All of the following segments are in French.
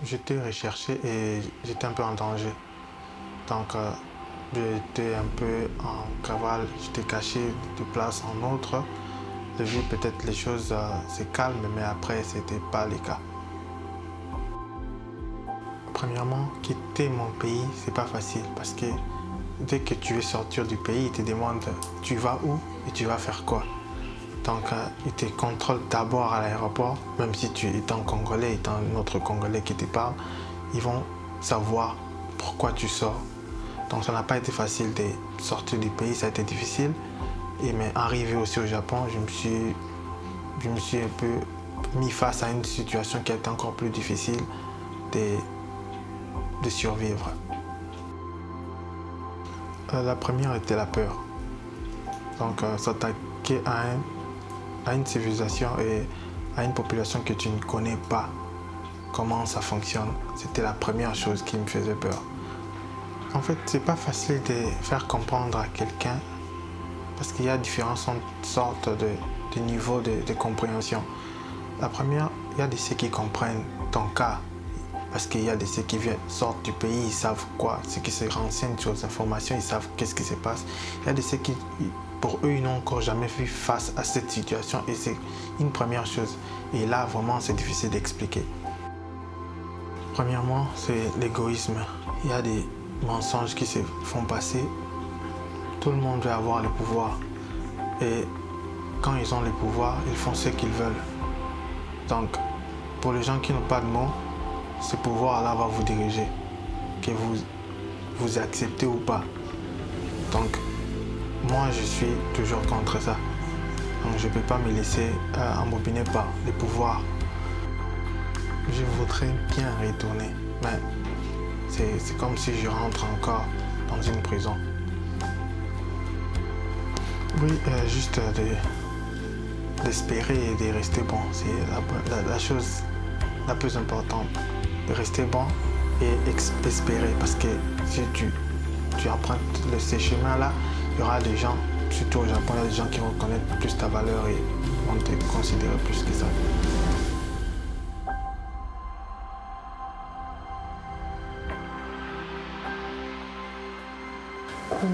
j'étais recherché et j'étais un peu en danger. Donc, j'étais un peu en cavale, j'étais caché de place en autre. De vie, peut-être les choses c'est calme, mais après, c'était pas le cas. Premièrement, quitter mon pays, c'est pas facile parce que dès que tu veux sortir du pays, ils te demandent tu vas où et tu vas faire quoi. Donc, ils te contrôlent d'abord à l'aéroport, même si tu es un Congolais, étant un autre Congolais qui te parle, ils vont savoir pourquoi tu sors. Donc, ça n'a pas été facile de sortir du pays, ça a été difficile. Et mais arrivé aussi au Japon, je me suis un peu mis face à une situation qui a été encore plus difficile de survivre. La première était la peur. Donc, s'attaquer à une civilisation et à une population que tu ne connais pas, comment ça fonctionne, c'était la première chose qui me faisait peur. En fait, c'est pas facile de faire comprendre à quelqu'un parce qu'il y a différentes sortes de niveaux de compréhension. La première, il y a de ceux qui comprennent ton cas parce qu'il y a de ceux qui sortent du pays, ils savent quoi, ceux qui se renseignent sur les informations, ils savent qu'est-ce qui se passe. Il y a de ceux qui, pour eux, ils n'ont encore jamais fait face à cette situation et c'est une première chose. Et là, vraiment, c'est difficile d'expliquer. Premièrement, c'est l'égoïsme. Il y a des mensonges qui se font passer. Tout le monde veut avoir le pouvoir. Et quand ils ont le pouvoir, ils font ce qu'ils veulent. Donc, pour les gens qui n'ont pas de mots, ce pouvoir-là va vous diriger, que vous acceptez ou pas. Donc, moi, je suis toujours contre ça. Donc, je ne peux pas me laisser embobiner par le pouvoir. Je voudrais bien retourner, mais c'est comme si je rentre encore dans une prison. Oui, juste d'espérer et de rester bon, c'est la chose la plus importante. De rester bon et espérer, parce que si tu empruntes ces chemins-là, il y aura des gens, surtout au Japon, il y a des gens qui reconnaissent plus ta valeur et vont te considérer plus que ça.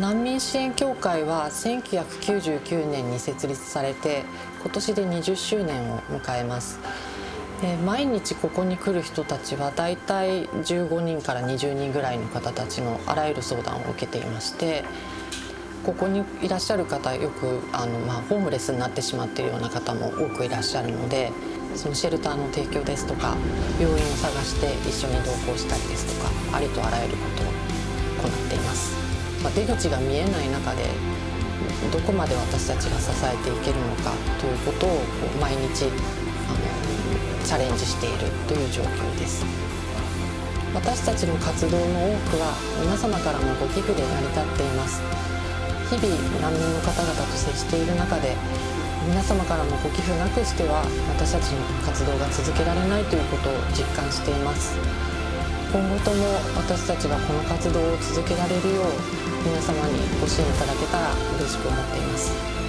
難民支援協会は1999年に設立されて今年で20周年を迎えます。毎日ここに来る人たちはだいたい15人から20人ぐらいの方たちのあらゆる相談を受けていまして、ここにいらっしゃる方よくホームレスになってしまっているような方も多くいらっしゃるので、そのシェルターの提供ですとか病院を探して一緒に同行したりですとか、ありとあらゆることを行っています。出口が見えない中でどこまで私たちが支えていけるのかということを毎日チャレンジしているという状況です。私たちの活動の多くは皆様からのご寄付で成り立っています。日々難民の方々と接している中で皆様からのご寄付なくしては私たちの活動が続けられないということを実感しています。今後とも私たちがこの活動を続けられるよう皆様にご支援いただけたら嬉しく思っています。